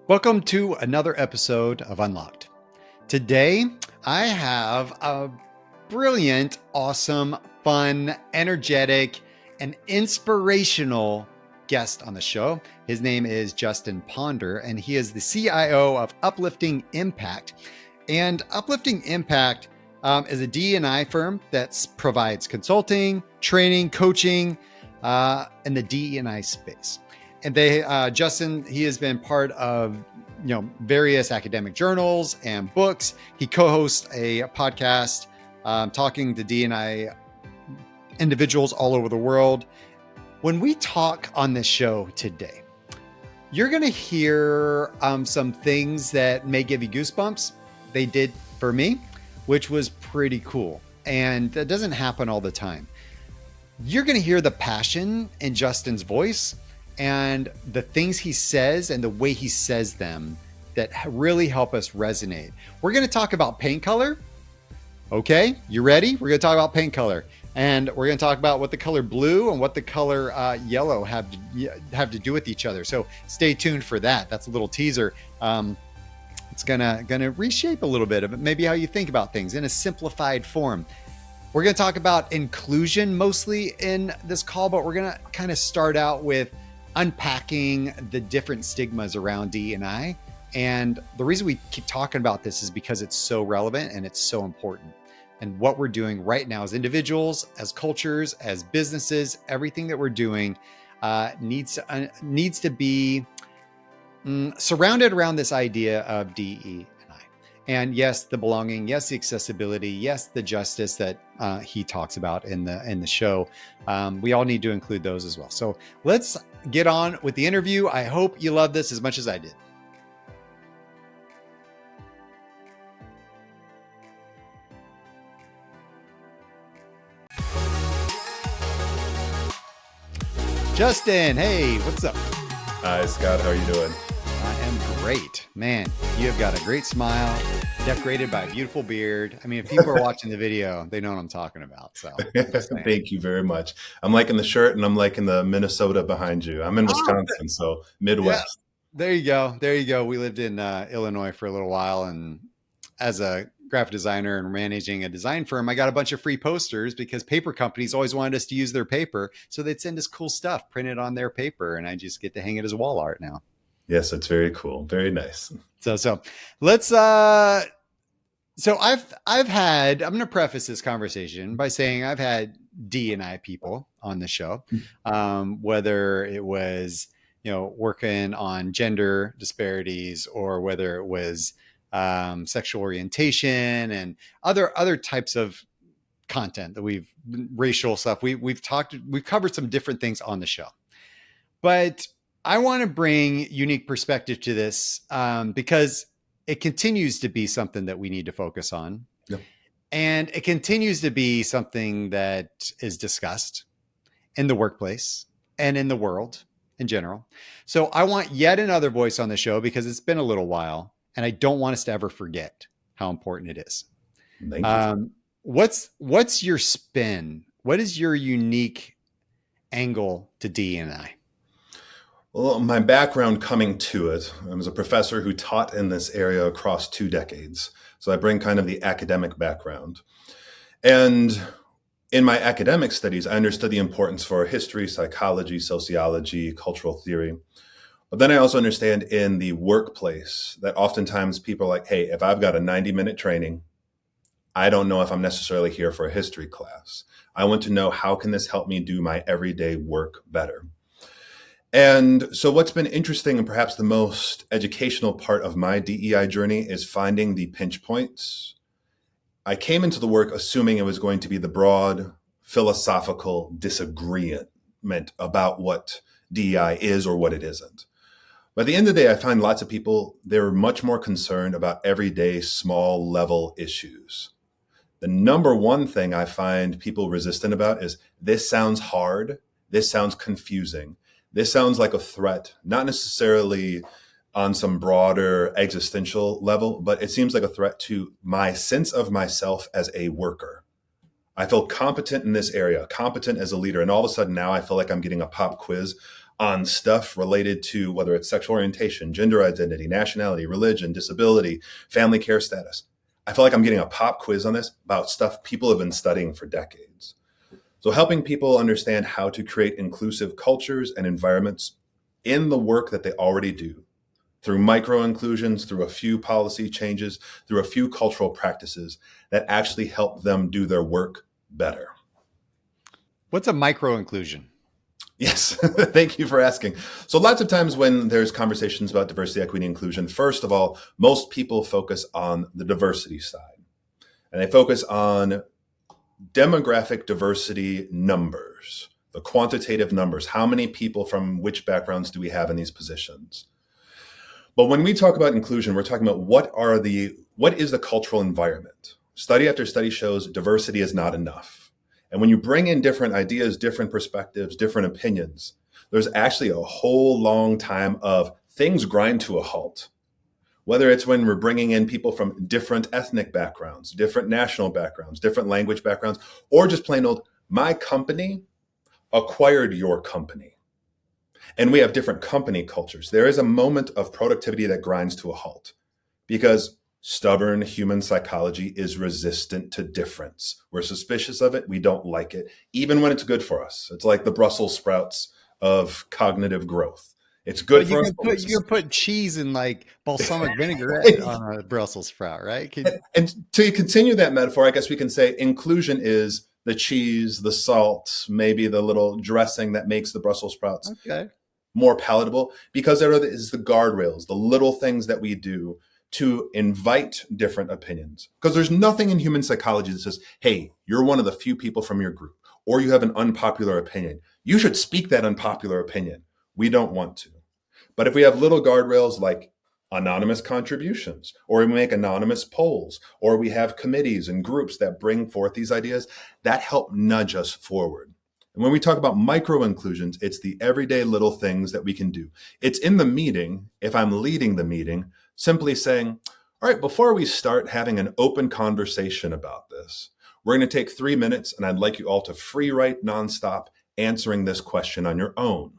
Welcome to another episode of Unlocked. Today, I have a brilliant, awesome, fun, energetic, and inspirational guest on the show. His name is Justin Ponder, and he is the CIO of Uplifting Impact. And Uplifting Impact is a D&I firm that provides consulting, training, coaching in the D&I space. And Justin, he has been part of, various academic journals and books. He co-hosts a podcast talking to D&I individuals all over the world. When we talk on this show today, you're going to hear some things that may give you goosebumps. They did for me, which was pretty cool. And that doesn't happen all the time. You're going to hear the passion in Justin's voice and the things he says and the way he says them that really help us resonate. We're going to talk about paint color. Okay, you ready? We're going to talk about paint color. And we're going to talk about what the color blue and what the color yellow have to do with each other. So stay tuned for that. That's a little teaser. It's gonna reshape a little bit of maybe how you think about things in a simplified form. We're going to talk about inclusion mostly in this call, but we're going to kind of start out with unpacking the different stigmas around D&I. And the reason we keep talking about this is because it's so relevant and it's so important. And what we're doing right now as individuals, as cultures, as businesses, everything that we're doing needs to be surrounded around this idea of DE&I. And yes, the belonging, yes, the accessibility, yes, the justice that he talks about in the show. We all need to include those as well. So let's get on with the interview. I hope you love this as much as I did. Justin, hey, what's up? Hi, Scott. How are you doing? I am great. Man, you have got a great smile, decorated by a beautiful beard. I mean, if people are watching the video, they know what I'm talking about. So thank you very much. I'm liking the shirt and I'm liking the Minnesota behind you. I'm in Wisconsin, so Midwest. Yeah, there you go. There you go. We lived in Illinois for a little while. And as a graphic designer and managing a design firm, I got a bunch of free posters because paper companies always wanted us to use their paper. So they'd send us cool stuff printed on their paper. And I just get to hang it as wall art now. Yes, it's very cool. Very nice. So let's, so I'm going to preface this conversation by saying I've had D&I people on the show, whether it was, working on gender disparities or whether it was sexual orientation and other types of content that racial stuff. We've covered some different things on the show, but I want to bring unique perspective to this because it continues to be something that we need to focus on. Yep. And it continues to be something that is discussed in the workplace and in the world in general. So I want yet another voice on the show because it's been a little while and I don't want us to ever forget how important it is. Thank you. What's your spin? What is your unique angle to D&I? Well, my background coming to it, I was a professor who taught in this area across 2 decades. So I bring kind of the academic background. And in my academic studies, I understood the importance for history, psychology, sociology, cultural theory. But then I also understand in the workplace that oftentimes people are like, hey, if I've got a 90-minute training, I don't know if I'm necessarily here for a history class. I want to know how can this help me do my everyday work better? And so what's been interesting and perhaps the most educational part of my DEI journey is finding the pinch points. I came into the work assuming it was going to be the broad philosophical disagreement about what DEI is or what it isn't. But at the end of the day, I find lots of people, they're much more concerned about everyday small level issues. The number one thing I find people resistant about is this sounds hard, this sounds confusing. This sounds like a threat, not necessarily on some broader existential level, but it seems like a threat to my sense of myself as a worker. I feel competent in this area, competent as a leader. And all of a sudden now I feel like I'm getting a pop quiz on stuff related to whether it's sexual orientation, gender identity, nationality, religion, disability, family care status. I feel like I'm getting a pop quiz on this about stuff people have been studying for decades. So helping people understand how to create inclusive cultures and environments in the work that they already do through micro inclusions, through a few policy changes, through a few cultural practices that actually help them do their work better. What's a micro inclusion? Yes, thank you for asking. So lots of times when there's conversations about diversity, equity, inclusion, first of all, most people focus on the diversity side. And they focus on demographic diversity numbers, the quantitative numbers. How many people from which backgrounds do we have in these positions? But when we talk about inclusion, we're talking about what is the cultural environment? Study after study shows diversity is not enough. And when you bring in different ideas, different perspectives, different opinions, there's actually a whole long time of things grind to a halt. Whether it's when we're bringing in people from different ethnic backgrounds, different national backgrounds, different language backgrounds, or just plain old, my company acquired your company. And we have different company cultures. There is a moment of productivity that grinds to a halt because stubborn human psychology is resistant to difference. We're suspicious of it. We don't like it, even when it's good for us. It's like the Brussels sprouts of cognitive growth. It's good But for us. you can put cheese and like balsamic vinaigrette on a Brussels sprout, right? And to continue that metaphor, I guess we can say inclusion is the cheese, the salt, maybe the little dressing that makes the Brussels sprouts Okay. more palatable, because there is the guardrails, the little things that we do to invite different opinions. Because there's nothing in human psychology that says, hey, you're one of the few people from your group, or you have an unpopular opinion. You should speak that unpopular opinion. We don't want to. But if we have little guardrails like anonymous contributions, or we make anonymous polls, or we have committees and groups that bring forth these ideas, that help nudge us forward. And when we talk about micro inclusions, it's the everyday little things that we can do. It's in the meeting, if I'm leading the meeting, simply saying, all right, before we start having an open conversation about this, we're going to take 3 minutes and I'd like you all to free write nonstop answering this question on your own.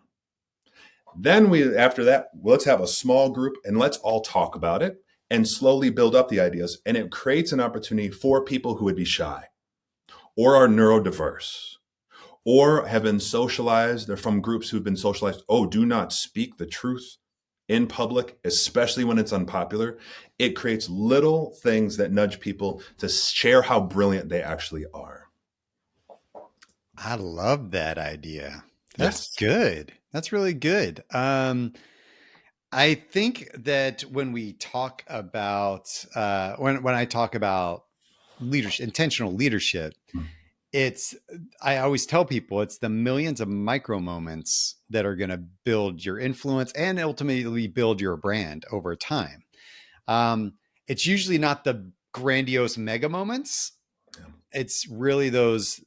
Then after that, let's have a small group and let's all talk about it and slowly build up the ideas. And it creates an opportunity for people who would be shy or are neurodiverse or have been socialized. They're from groups who've been socialized. Oh, do not speak the truth in public, especially when it's unpopular. It creates little things that nudge people to share how brilliant they actually are. I love that idea. That's Yes. good. That's really good. I think that when we talk about when I talk about leadership, intentional leadership, it's I always tell people it's the millions of micro moments that are going to build your influence and ultimately build your brand over time. It's usually not the grandiose mega moments. It's really those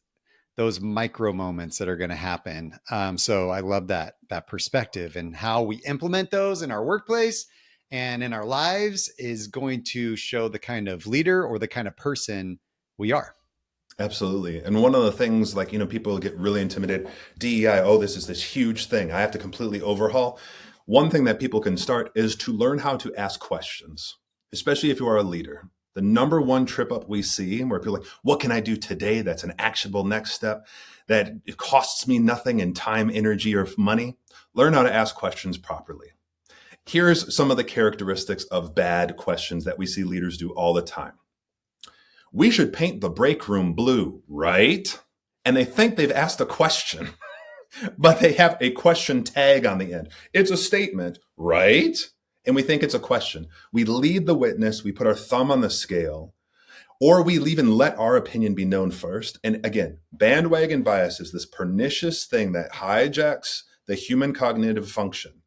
micro moments that are going to happen. So I love that perspective, and how we implement those in our workplace and in our lives is going to show the kind of leader or the kind of person we are. Absolutely. And one of the things, like, people get really intimidated. DEI, oh, this is this huge thing I have to completely overhaul. One thing that people can start is to learn how to ask questions, especially if you are a leader. The number one trip up we see where people are like, what can I do today that's an actionable next step that it costs me nothing in time, energy, or money? Learn how to ask questions properly. Here's some of the characteristics of bad questions that we see leaders do all the time. We should paint the break room blue, right? And they think they've asked a question, but they have a question tag on the end. It's a statement, right? And we think it's a question. We lead the witness, we put our thumb on the scale, or we even let our opinion be known first. And again, bandwagon bias is this pernicious thing that hijacks the human cognitive function,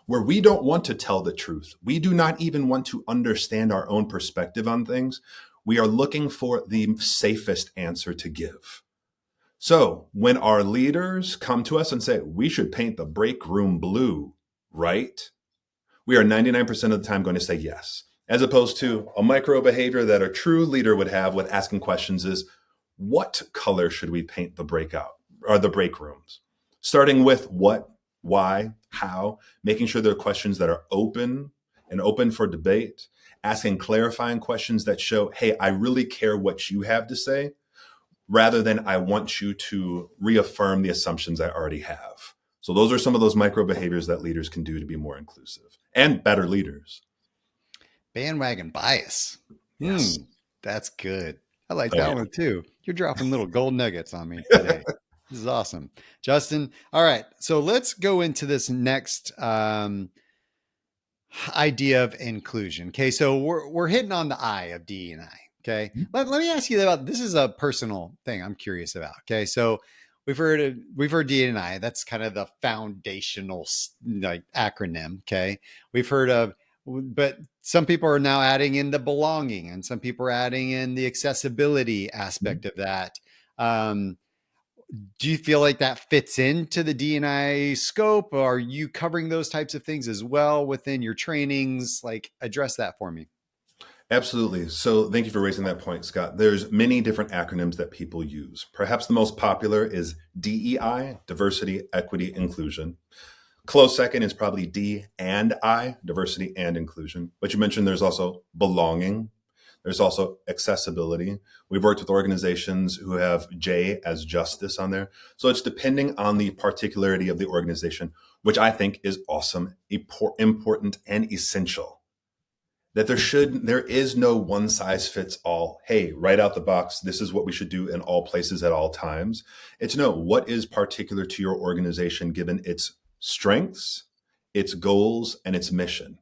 where we don't want to tell the truth. We do not even want to understand our own perspective on things. We are looking for the safest answer to give. So when our leaders come to us and say, we should paint the break room blue, right? We are 99% of the time going to say yes, as opposed to a micro behavior that a true leader would have with asking questions is, what color should we paint the breakout or the break rooms? Starting with what why, how, making sure there are questions that are open and open for debate, asking clarifying questions that show, hey, I really care what you have to say, rather than I want you to reaffirm the assumptions I already have. So those are some of those micro behaviors that leaders can do to be more inclusive and better leaders. Bandwagon bias. Yes. That's good. I like Oh, that yeah. one too. You're dropping little gold nuggets on me today. This is awesome. Justin, all right. So let's go into this next idea of inclusion. Okay. So we're hitting on the I of D and I. Okay. Let me ask you about this is a personal thing I'm curious about. Okay. So we've heard D and I. That's kind of the foundational like acronym. Okay. We've heard of, but some people are now adding in the belonging, and some people are adding in the accessibility aspect of that. Um, do you feel like that fits into the D&I scope? Or are you covering those types of things as well within your trainings? Like, address that for me. Absolutely. So thank you for raising that point, Scott. There's many different acronyms that people use. Perhaps the most popular is DEI, diversity, equity, inclusion. Close second is probably D and I, diversity and inclusion. But you mentioned there's also belonging. There's also accessibility. We've worked with organizations who have J as justice on there. So it's depending on the particularity of the organization, which I think is awesome, important, and essential. That there is no one size fits all. Hey, right out the box, this is what we should do in all places at all times. It's no, what is particular to your organization given its strengths, its goals, and its mission.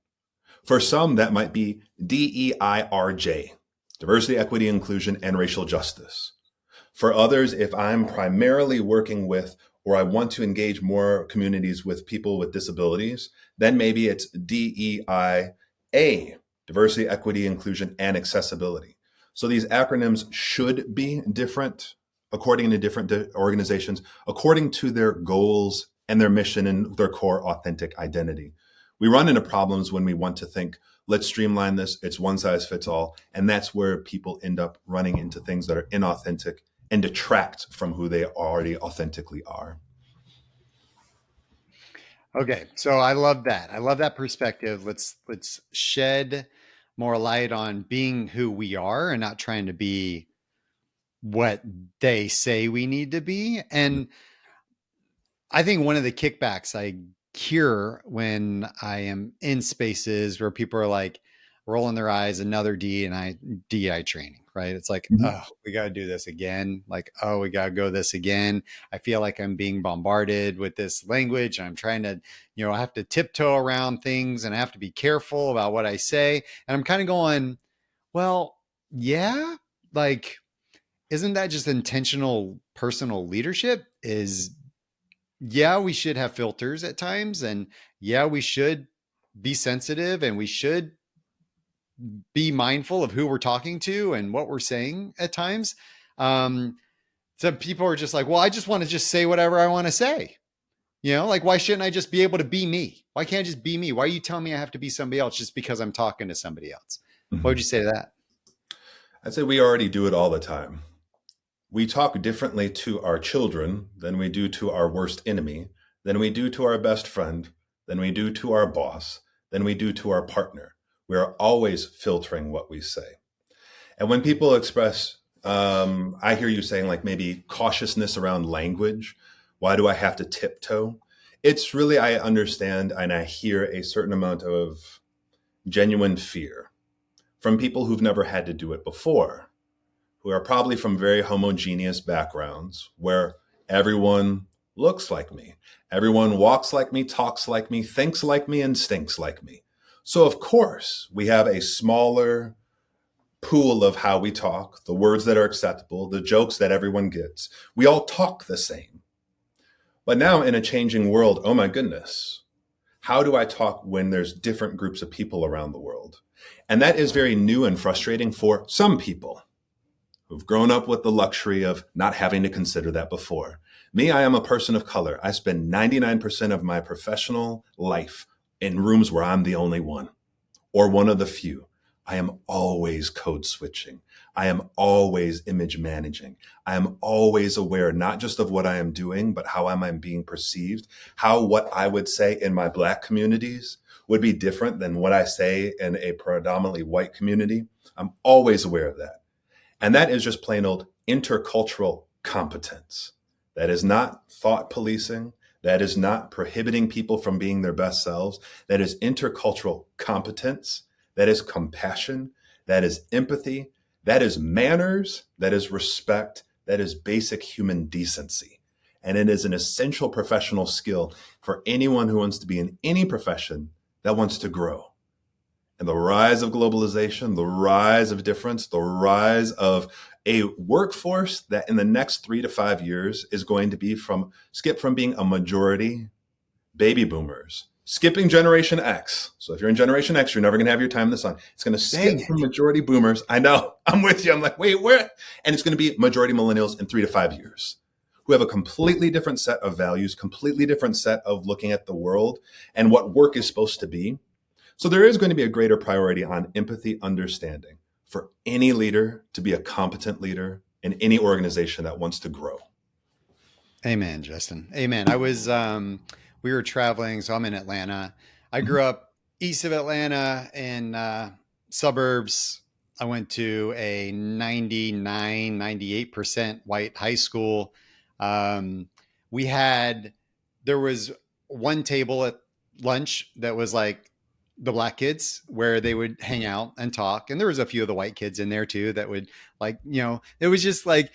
For some, that might be DEIRJ, diversity, equity, inclusion, and racial justice. For others, if I'm primarily working with or I want to engage more communities with people with disabilities, then maybe it's DEIA, diversity, equity, inclusion, and accessibility. So these acronyms should be different according to different organizations, according to their goals and their mission and their core authentic identity. We run into problems when we want to think, let's streamline this, it's one size fits all. And that's where people end up running into things that are inauthentic and detract from who they already authentically are. Okay, so I love that. I love that perspective. Let's shed more light on being who we are and not trying to be what they say we need to be. And I think one of the kickbacks I hear when I am in spaces where people are like rolling their eyes, another DI training, right? It's like, Mhm. oh, we got to do this again. Like, oh, we got to go this again. I feel like I'm being bombarded with this language. I'm trying to, I have to tiptoe around things and I have to be careful about what I say. And I'm kind of going, well, yeah, like, isn't that just intentional personal leadership? Is yeah, we should have filters at times. And yeah, we should be sensitive and we should be mindful of who we're talking to and what we're saying at times. Um, some people are just like, well, I just want to just say whatever I want to say. Like, why shouldn't I just be able to be me? Why can't I just be me? Why are you telling me I have to be somebody else just because I'm talking to somebody else? What would Mhm. you say to that? I'd say we already do it all the time. We talk differently to our children than we do to our worst enemy, than we do to our best friend, than we do to our boss, than we do to our partner. We are always filtering what we say. And when people express, I hear you saying like maybe cautiousness around language. Why do I have to tiptoe? It's really, I understand and I hear a certain amount of genuine fear from people who've never had to do it before, who are probably from very homogeneous backgrounds where everyone looks like me. Everyone walks like me, talks like me, thinks like me, and stinks like me. So, of course, we have a smaller pool of how we talk, the words that are acceptable, the jokes that everyone gets. We all talk the same. But now, in a changing world, oh my goodness, how do I talk when there's different groups of people around the world? And that is very new and frustrating for some people who've grown up with the luxury of not having to consider that before. Me, I am a person of color. I spend 99% of my professional life in rooms where I'm the only one or one of the few. I am always code switching. I am always image managing. I am always aware, not just of what I am doing, but how am I being perceived, how what I would say in my Black communities would be different than what I say in a predominantly white community. I'm always aware of that. And that is just plain old intercultural competence. That is not thought policing. That is not prohibiting people from being their best selves. That is intercultural competence. That is compassion. That is empathy. That is manners. That is respect. That is basic human decency. And it is an essential professional skill for anyone who wants to be in any profession that wants to grow. And the rise of globalization, the rise of difference, the rise of a workforce that in the next 3 to 5 years is going to be skip from being a majority baby boomers, skipping Generation X. So if you're in Generation X, you're never going to have your time in the sun. It's going to skip from majority boomers. I know, I'm with you. I'm like, wait, where? And it's going to be majority millennials in 3 to 5 years who have a completely different set of values, completely different set of looking at the world and what work is supposed to be. So there is going to be a greater priority on empathy, understanding for any leader to be a competent leader in any organization that wants to grow. Amen, Justin. Amen. We were traveling, so I'm in Atlanta. I grew up east of Atlanta in suburbs. I went to a 98% white high school. There was one table at lunch that was like the Black kids where they would hang out and talk. And there was a few of the white kids in there too that would it was just like,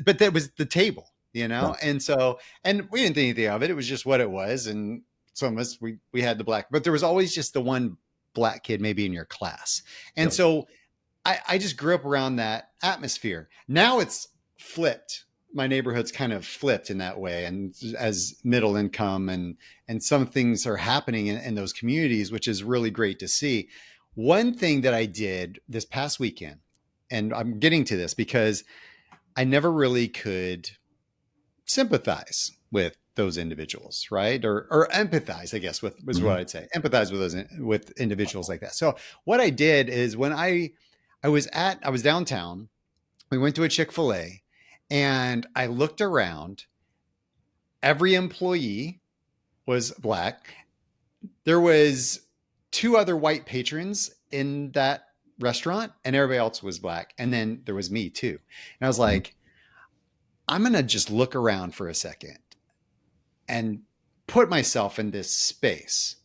but that was the table, Yeah. And so, and we didn't think anything of it. It was just what it was. And some of us, we had the Black, but there was always just the one Black kid maybe in your class. And so I just grew up around that atmosphere. Now it's flipped. My neighborhood's kind of flipped in that way, and as middle income and some things are happening in those communities, which is really great to see. One thing that I did this past weekend, and I'm getting to this because I never really could sympathize with those individuals, right? Or empathize, I guess, was what I'd say. Empathize with individuals like that. So what I did is when I was downtown, we went to a Chick-fil-A, and I looked around. Every employee was Black. There was 2 other white patrons in that restaurant, and everybody else was Black. And then there was me too. And I was like, I'm going to just look around for a second and put myself in this space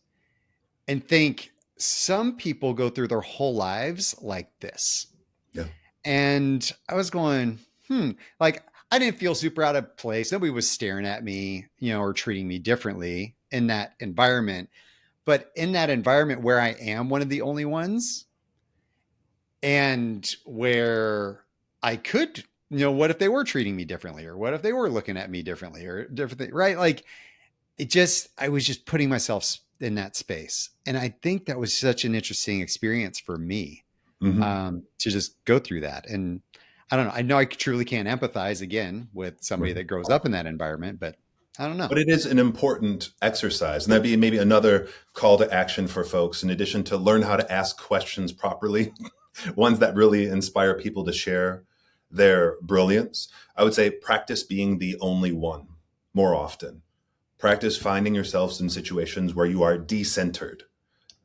and think some people go through their whole lives like this. Yeah. And I was going, like, I didn't feel super out of place. Nobody was staring at me, or treating me differently in that environment. But in that environment where I am one of the only ones, and where I could, what if they were treating me differently, or what if they were looking at me differently, or different, right? Like I was just putting myself in that space. And I think that was such an interesting experience for me, to just go through that. And I don't know. I know I truly can't empathize again with somebody that grows up in that environment, but I don't know. But it is an important exercise. And that'd be maybe another call to action for folks, in addition to learn how to ask questions properly, ones that really inspire people to share their brilliance. I would say practice being the only one more often. Practice finding yourselves in situations where you are decentered.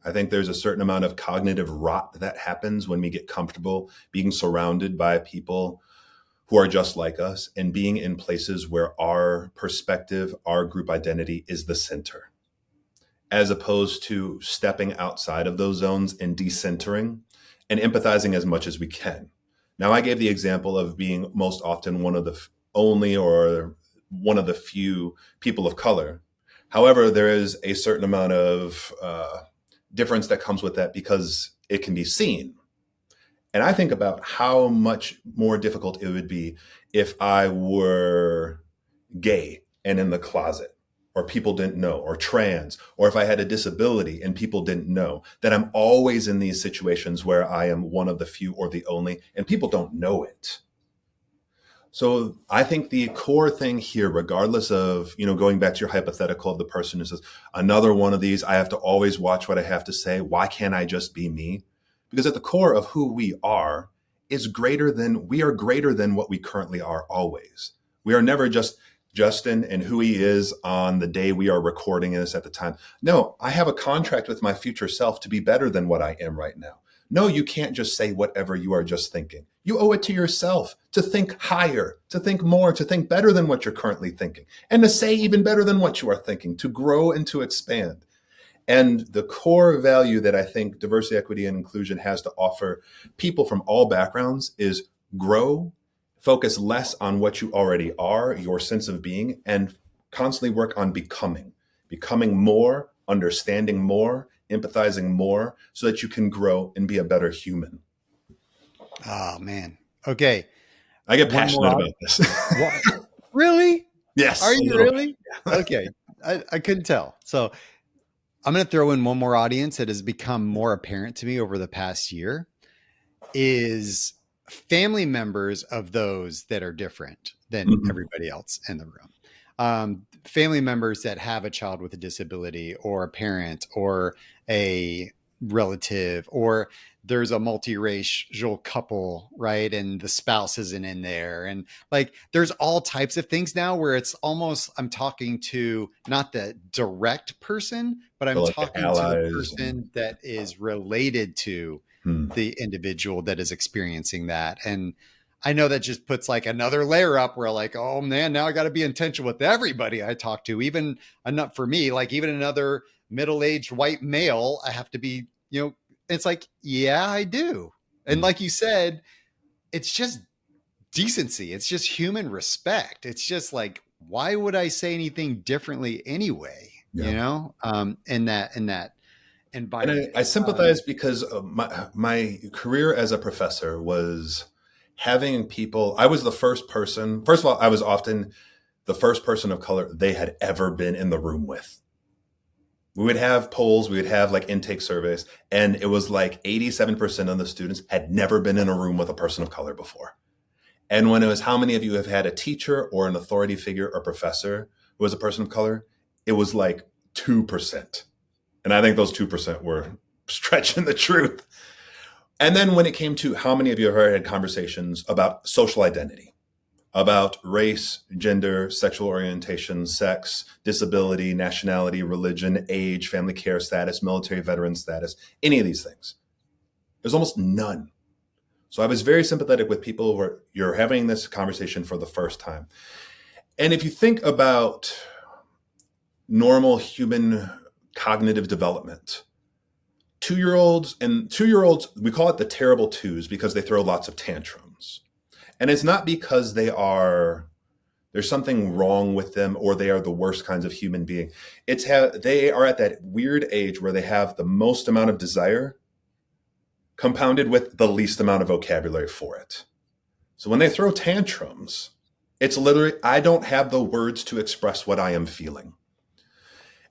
I think there's a certain amount of cognitive rot that happens when we get comfortable being surrounded by people who are just like us and being in places where our perspective, our group identity is the center, as opposed to stepping outside of those zones and decentering and empathizing as much as we can. Now, I gave the example of being most often one of the only or one of the few people of color. However, there is a certain amount of difference that comes with that because it can be seen. And I think about how much more difficult it would be if I were gay and in the closet, or people didn't know, or trans, or if I had a disability and people didn't know, that I'm always in these situations where I am one of the few or the only, and people don't know it. So I think the core thing here, regardless of, going back to your hypothetical of the person who says, another one of these, I have to always watch what I have to say. Why can't I just be me? because at the core of who we are we are greater than what we currently are always. We are never just Justin and who he is on the day we are recording this at the time. No, I have a contract with my future self to be better than what I am right now. No, you can't just say whatever you are just thinking. You owe it to yourself to think higher, to think more, to think better than what you're currently thinking, and to say even better than what you are thinking, to grow and to expand. And the core value that I think diversity, equity, and inclusion has to offer people from all backgrounds is grow, focus less on what you already are, your sense of being, and constantly work on becoming more, understanding more, empathizing more, so that you can grow and be a better human. Oh man. Okay. I get One more. passionate about this. What? Really? Yes. Are A you little really? Okay. I couldn't tell. So I'm going to throw in one more audience that has become more apparent to me over the past year is family members of those that are different than Mhm. everybody else in the room. Family members that have a child with a disability or a parent or a relative, or there's a multiracial couple, right? And the spouse isn't in there. And like, there's all types of things now where it's almost, I'm talking to not the direct person, but So I'm like the talking to the allies. person that is related to Hmm. the individual that is experiencing that. And I know that just puts like another layer up where like, oh man, now I got to be intentional with everybody I talk to, even enough for me, like even another middle-aged white male, I have to be, it's like, yeah, I do. And like you said, it's just decency. It's just human respect. It's just like, why would I say anything differently anyway? Yeah. In that And environment. I sympathize because my career as a professor was having people. I was the first person. First of all, I was often the first person of color they had ever been in the room with. We would have polls, we would have like intake surveys, and it was like 87% of the students had never been in a room with a person of color before. And when it was how many of you have had a teacher or an authority figure or professor who was a person of color, it was like 2%. And I think those 2% were stretching the truth. And then when it came to how many of you have ever had conversations about social identity, about race, gender, sexual orientation, sex, disability, nationality, religion, age, family care status, military veteran status, any of these things, there's almost none. So I was very sympathetic with people where you're having this conversation for the first time. And if you think about normal human cognitive development, 2-year-olds, we call it the terrible twos because they throw lots of tantrums. And it's not because there's something wrong with them or they are the worst kinds of human being. They are at that weird age where they have the most amount of desire compounded with the least amount of vocabulary for it. So when they throw tantrums, it's literally, I don't have the words to express what I am feeling.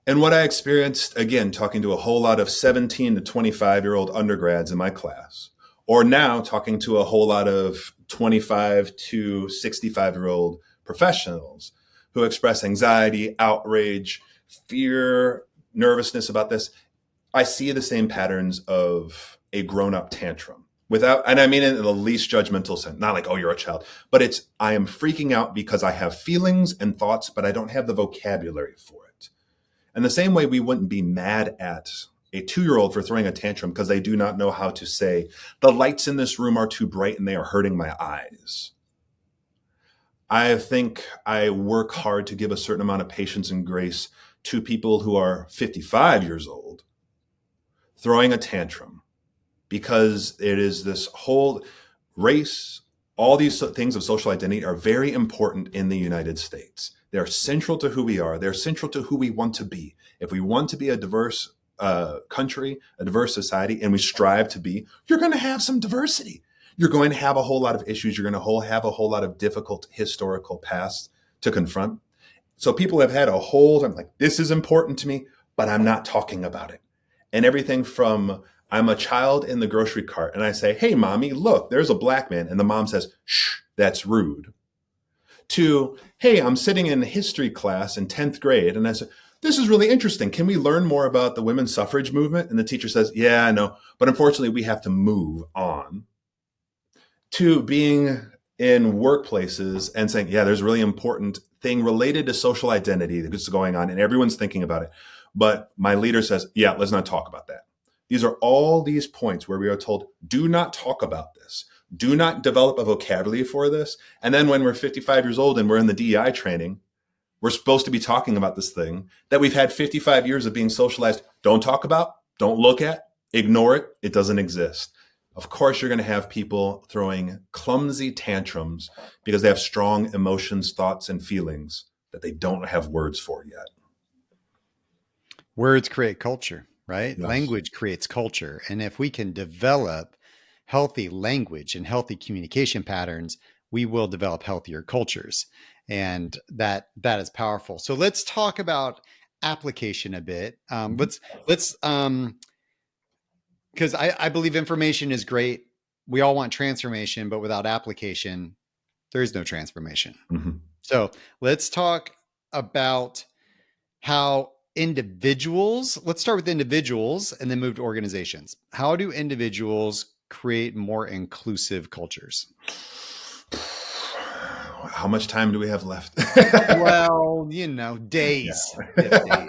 And what I experienced, again, talking to a whole lot of 17 to 25-year-old undergrads in my class, or now talking to a whole lot of 25 to 65-year-old professionals who express anxiety, outrage, fear, nervousness about this, I see the same patterns of a grown-up tantrum. And I mean it in the least judgmental sense, not like, oh, you're a child, but it's, I am freaking out because I have feelings and thoughts, but I don't have the vocabulary for it. And the same way we wouldn't be mad at a 2-year-old for throwing a tantrum because they do not know how to say, the lights in this room are too bright and they are hurting my eyes. I think I work hard to give a certain amount of patience and grace to people who are 55 years old throwing a tantrum, because it is this whole race, all these things of social identity are very important in the United States. They're central to who we are. They're central to who we want to be. If we want to be a diverse country, a diverse society, and we strive to be, you're going to have some diversity. You're going to have a whole lot of issues. You're going to have a whole lot of difficult historical past to confront. So people have had a whole time like, this is important to me, but I'm not talking about it. And everything from, I'm a child in the grocery cart and I say, hey, mommy, look, there's a black man. And the mom says, shh, that's rude. To, hey, I'm sitting in history class in 10th grade. And I say, this is really interesting. Can we learn more about the women's suffrage movement? And the teacher says, yeah, I know. But unfortunately, we have to move on to being in workplaces and saying, yeah, there's a really important thing related to social identity that's going on and everyone's thinking about it. But my leader says, yeah, let's not talk about that. These are all these points where we are told, do not talk about this. Do not develop a vocabulary for this. And then when we're 55 years old and we're in the DEI training, we're supposed to be talking about this thing that we've had 55 years of being socialized. Don't talk about, don't look at, ignore it. It doesn't exist. Of course, you're going to have people throwing clumsy tantrums because they have strong emotions, thoughts, and feelings that they don't have words for yet. Words create culture, right? Yes. Language creates culture. And if we can develop healthy language and healthy communication patterns, we will develop healthier cultures. And that is powerful. So let's talk about application a bit. Let's because I believe information is great. We all want transformation, but without application, there is no transformation. Mm-hmm. So let's talk about how individuals, let's start with individuals and then move to organizations. How do individuals create more inclusive cultures? How much time do we have left? Well, days. Yeah. Days.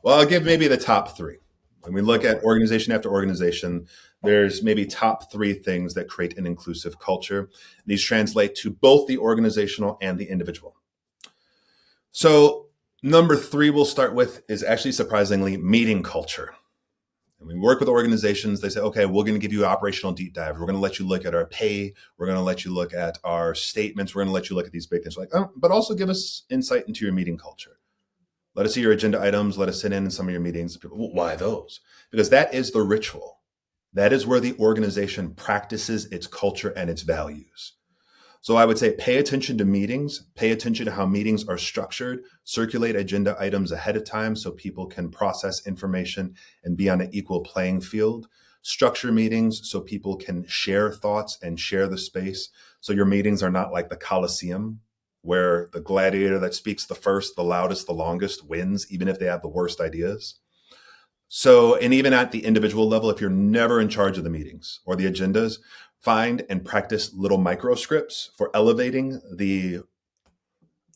Well, I'll give maybe the top three. When we look at organization after organization, there's maybe top three things that create an inclusive culture. These translate to both the organizational and the individual. So number three we'll start with is actually surprisingly meeting culture. And we work with organizations, they say, okay, we're going to give you an operational deep dive. We're going to let you look at our pay. We're going to let you look at our statements. We're going to let you look at these big things. We're like, oh, but also give us insight into your meeting culture. Let us see your agenda items. Let us sit in some of your meetings. People, well, why those? Because that is the ritual. That is where the organization practices its culture and its values. So I would say pay attention to meetings, pay attention to how meetings are structured, circulate agenda items ahead of time so people can process information and be on an equal playing field. Structure meetings so people can share thoughts and share the space. So your meetings are not like the Coliseum, where the gladiator that speaks the first, the loudest, the longest wins, even if they have the worst ideas. So, and even at the individual level, if you're never in charge of the meetings or the agendas, find and practice little micro scripts for elevating the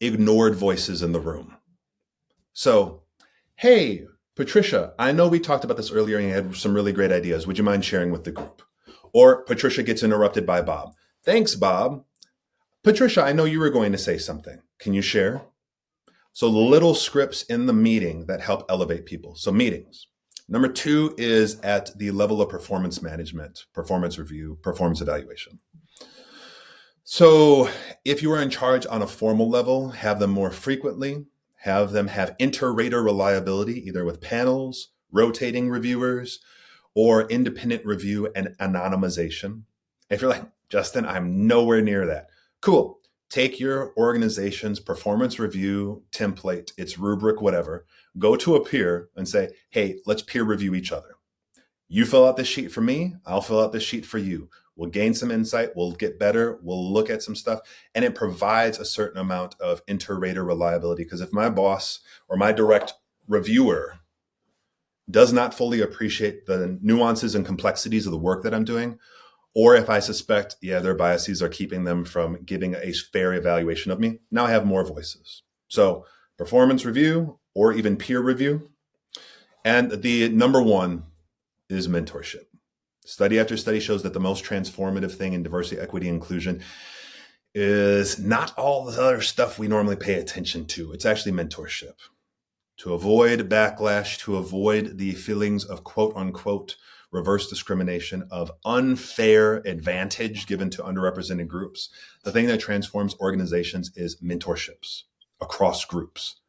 ignored voices in the room. So, hey, Patricia, I know we talked about this earlier and you had some really great ideas. Would you mind sharing with the group? Or Patricia gets interrupted by Bob. Thanks, Bob. Patricia, I know you were going to say something. Can you share? So little scripts in the meeting that help elevate people. So meetings. Number two is at the level of performance management, performance review, performance evaluation. So if you are in charge on a formal level, have them more frequently, have them have inter-rater reliability, either with panels, rotating reviewers, or independent review and anonymization. If you're like, Justin, I'm nowhere near that. Cool. Take your organization's performance review template, its rubric, whatever, go to a peer and say, hey, let's peer review each other. You fill out this sheet for me, I'll fill out this sheet for you. We'll gain some insight, we'll get better, we'll look at some stuff, and it provides a certain amount of inter-rater reliability. Because if my boss or my direct reviewer does not fully appreciate the nuances and complexities of the work that I'm doing, or if I suspect, their biases are keeping them from giving a fair evaluation of me, now I have more voices. So performance review or even peer review. And the number one is mentorship. Study after study shows that the most transformative thing in diversity, equity, inclusion is not all the other stuff we normally pay attention to. It's actually mentorship. To avoid backlash, to avoid the feelings of quote unquote reverse discrimination, of unfair advantage given to underrepresented groups. The thing that transforms organizations is mentorships across groups.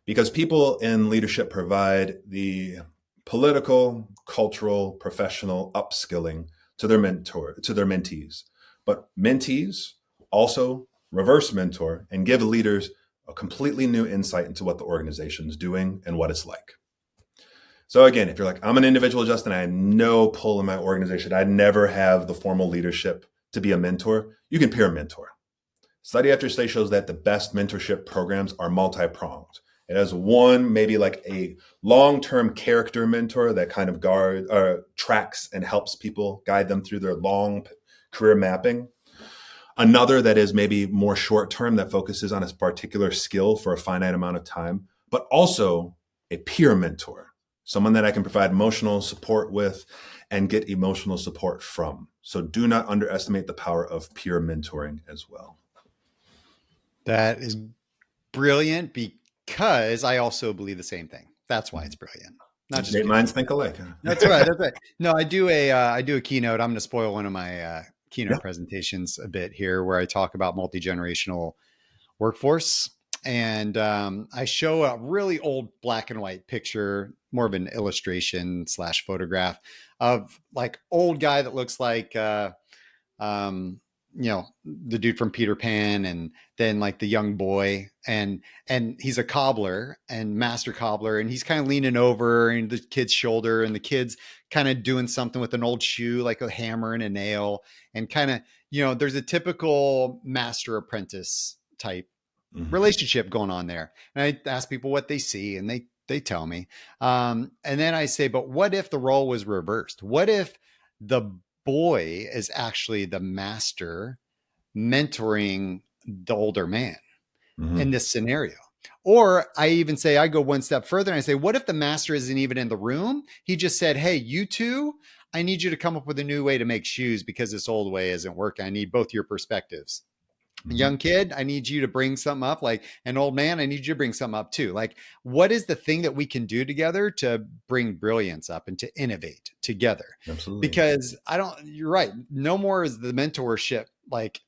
Because people in leadership provide the political, cultural, professional upskilling to their mentees. But mentees also reverse mentor and give leaders a completely new insight into what the organization is doing and what it's like. So again, if you're like, I'm an individual, Justin, I have no pull in my organization, I never have the formal leadership to be a mentor, you can peer mentor. Study after study shows that the best mentorship programs are multi-pronged. It has one, maybe like a long-term character mentor that kind of tracks and helps people guide them through their long career mapping. Another that is maybe more short-term that focuses on a particular skill for a finite amount of time, but also a peer mentor, someone that I can provide emotional support with and get emotional support from. So do not underestimate the power of peer mentoring as well. That is brilliant because I also believe the same thing. That's why it's brilliant. Not just Great minds think alike. that's right. That's right. No, I do a keynote. I'm going to spoil one of my Yeah. keynote presentations a bit here, where I talk about multi-generational workforce, and I show a really old black and white picture, more of an illustration slash photograph of like old guy that looks like um, the dude from Peter Pan, and then like the young boy, and he's a cobbler and master cobbler, and he's kind of leaning over and the kid's shoulder, and the kid's kind of doing something with an old shoe, like a hammer and a nail, and kind of there's a typical master apprentice type Mm-hmm. relationship going on there. And I ask people what they see, and they tell me. And then I say, but what if the role was reversed? What if the boy is actually the master mentoring the older man in Mm-hmm. this scenario? Or I even say, I go one step further and I say, what if the master isn't even in the room? He just said, hey, you two, I need you to come up with a new way to make shoes because this old way isn't working. I need both your perspectives. Mm-hmm. Young kid, I need you to bring something up. Like an old man, I need you to bring something up too. Like, what is the thing that we can do together to bring brilliance up and to innovate together? Absolutely. Because you're right. No more is the mentorship like,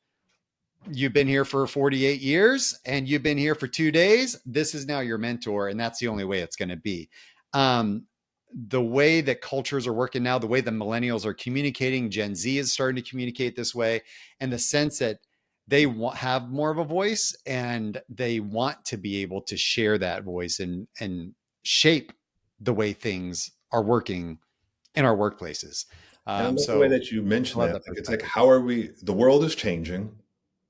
you've been here for 48 years and you've been here for 2 days. This is now your mentor, and that's the only way it's going to be. Um, the way that cultures are working now, the way the millennials are communicating, Gen Z is starting to communicate this way, and the sense that they have more of a voice and they want to be able to share that voice and shape the way things are working in our workplaces. And I love the way So that you I mentioned love that. that Like, it's like, perspective. how are we, the world is changing,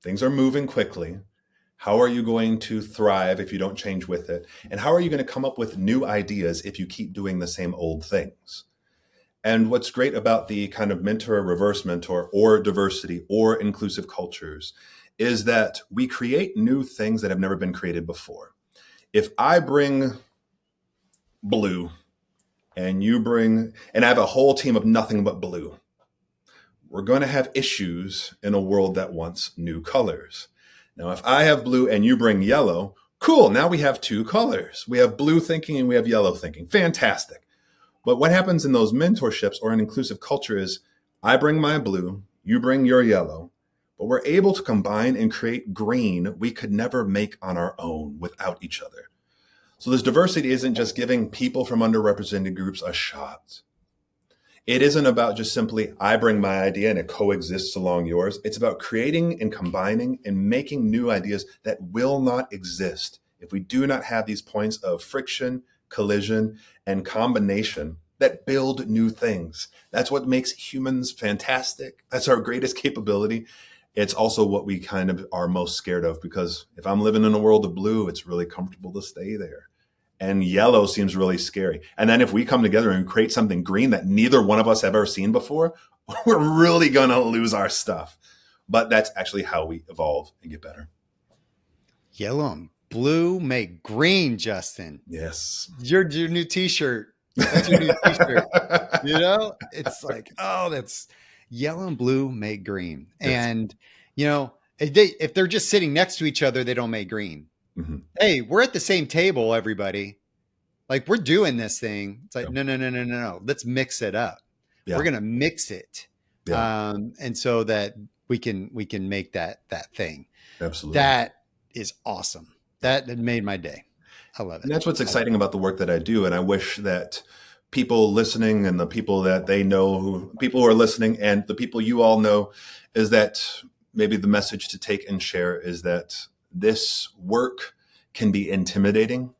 things are moving quickly. How are you going to thrive if you don't change with it? And how are you going to come up with new ideas if you keep doing the same old things? And what's great about the kind of mentor, reverse mentor, or diversity or inclusive cultures is that we create new things that have never been created before. If I bring blue and you bring, and I have a whole team of nothing but blue, we're going to have issues in a world that wants new colors. Now, if I have blue and you bring yellow, cool. Now we have two colors. We have blue thinking and we have yellow thinking. Fantastic. But what happens in those mentorships or an inclusive culture is I bring my blue, you bring your yellow, but we're able to combine and create green we could never make on our own without each other. So this diversity isn't just giving people from underrepresented groups a shot. It isn't about just simply, I bring my idea and it coexists along yours. It's about creating and combining and making new ideas that will not exist if we do not have these points of friction, collision, and combination that build new things. That's what makes humans fantastic. That's our greatest capability. It's also what we kind of are most scared of, because if I'm living in a world of blue, it's really comfortable to stay there, and yellow seems really scary. And then if we come together and create something green that neither one of us have ever seen before, we're really going to lose our stuff. But that's actually how we evolve and get better. Yellow and blue make green, Justin. Yes. Your new t-shirt. That's your new t-shirt. It's like, oh, that's yellow and blue make green. Yes. And if they're just sitting next to each other, they don't make green. Mm-hmm. Hey, we're at the same table, everybody. Like, we're doing this thing. It's like, Yeah. no, no, no, no, no, no. Let's mix it up. We're Yeah. gonna mix it. Yeah. And so that we can make that thing. Absolutely. That is awesome. Yeah. That made my day. I love And it. that's what's I love exciting about the work that I do. And I wish that people listening and the people that they know, people who are listening and the people you all know, is that maybe the message to take and share is that this work can be intimidating.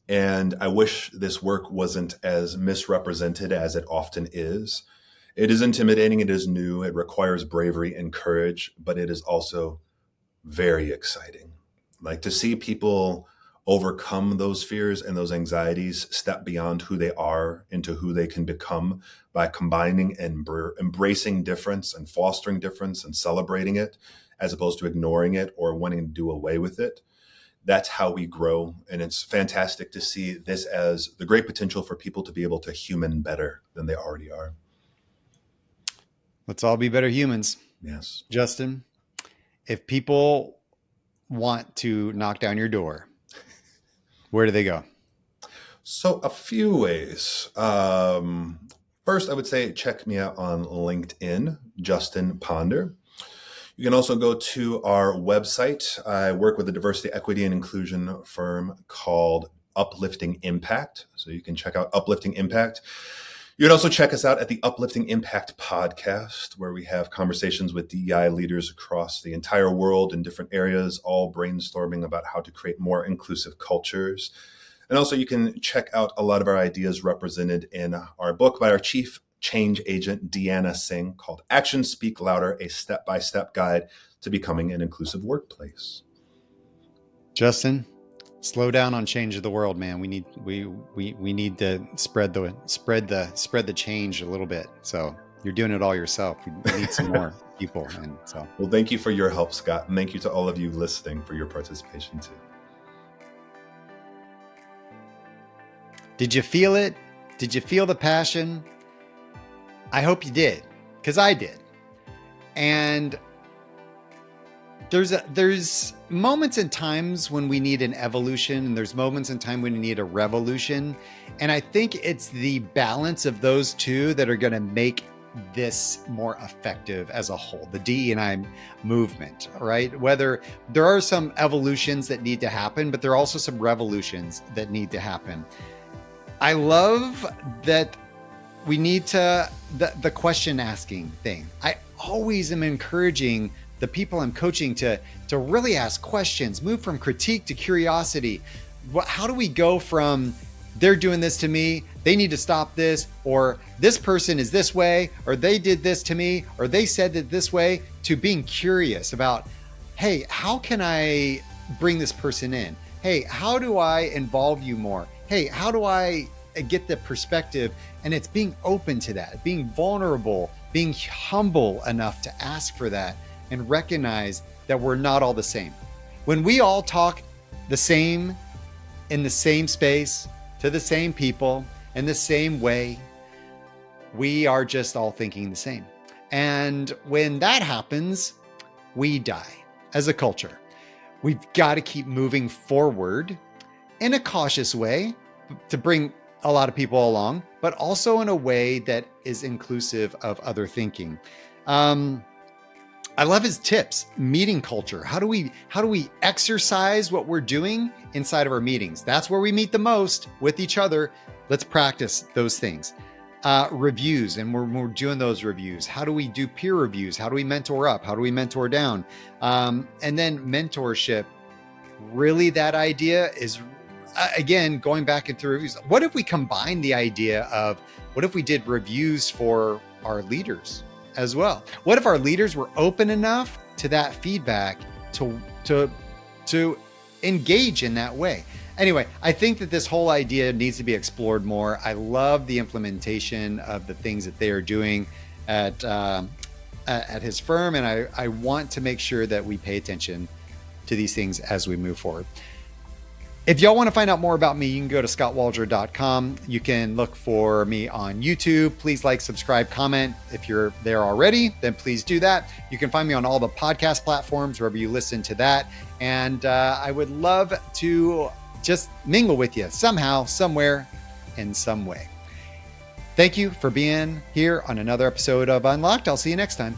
And I wish this work wasn't as misrepresented as it often is. It is intimidating, it is new, it requires bravery and courage, but it is also very exciting. Like, to see people overcome those fears and those anxieties, step beyond who they are into who they can become by combining and embracing difference and fostering difference and celebrating it, as opposed to ignoring it or wanting to do away with it. That's how we grow. And it's fantastic to see this as the great potential for people to be able to human better than they already are. Let's all be better humans. Yes. Justin, if people want to knock down your door, where do they go? So a few ways. First, I would say check me out on LinkedIn, Justin Ponder. You can also go to our website. I work with a diversity, equity, and inclusion firm called Uplifting Impact. So you can check out Uplifting Impact. You can also check us out at the Uplifting Impact podcast, where we have conversations with DEI leaders across the entire world in different areas, all brainstorming about how to create more inclusive cultures. And also you can check out a lot of our ideas represented in our book by our chief change agent, Deanna Singh, called Actions Speak Louder, a step-by-step guide to becoming an inclusive workplace. Justin, slow down on change of the world, man. We need to spread the change a little bit. So you're doing it all yourself. We need some more people. And so, well, thank you for your help, Scott. And thank you to all of you listening for your participation too. Did you feel it? Did you feel the passion? I hope you did, because I did. And there's moments and times when we need an evolution, and there's moments in time when we need a revolution. And I think it's the balance of those two that are going to make this more effective as a whole, the DE&I movement, right? Whether there are some evolutions that need to happen, but there are also some revolutions that need to happen. I love that we need to, the question asking thing. I always am encouraging the people I'm coaching to really ask questions, move from critique to curiosity. How do we go from they're doing this to me, they need to stop this, or this person is this way, or they did this to me, or they said it this way, to being curious about, hey, how can I bring this person in? Hey, how do I involve you more? Hey, how do I get the perspective? And it's being open to that, being vulnerable, being humble enough to ask for that and recognize that we're not all the same. When we all talk the same, in the same space, to the same people, in the same way, we are just all thinking the same. And when that happens, we die as a culture. We've got to keep moving forward in a cautious way to bring a lot of people along, but also in a way that is inclusive of other thinking. I love his tips. Meeting culture. How do we exercise what we're doing inside of our meetings? That's where we meet the most with each other. Let's practice those things. Reviews, and we're doing those reviews. How do we do peer reviews? How do we mentor up? How do we mentor down? And then mentorship. Really, that idea is, again, going back into reviews. What if we combine the idea of, what if we did reviews for our leaders as well? What if our leaders were open enough to that feedback to engage in that way? Anyway, I think that this whole idea needs to be explored more. I love the implementation of the things that they are doing at his firm, and I want to make sure that we pay attention to these things as we move forward. If y'all want to find out more about me, you can go to skotwaldron.com. You can look for me on YouTube. Please like, subscribe, comment. If you're there already, then please do that. You can find me on all the podcast platforms, wherever you listen to that. And I would love to just mingle with you somehow, somewhere, in some way. Thank you for being here on another episode of Unlocked. I'll see you next time.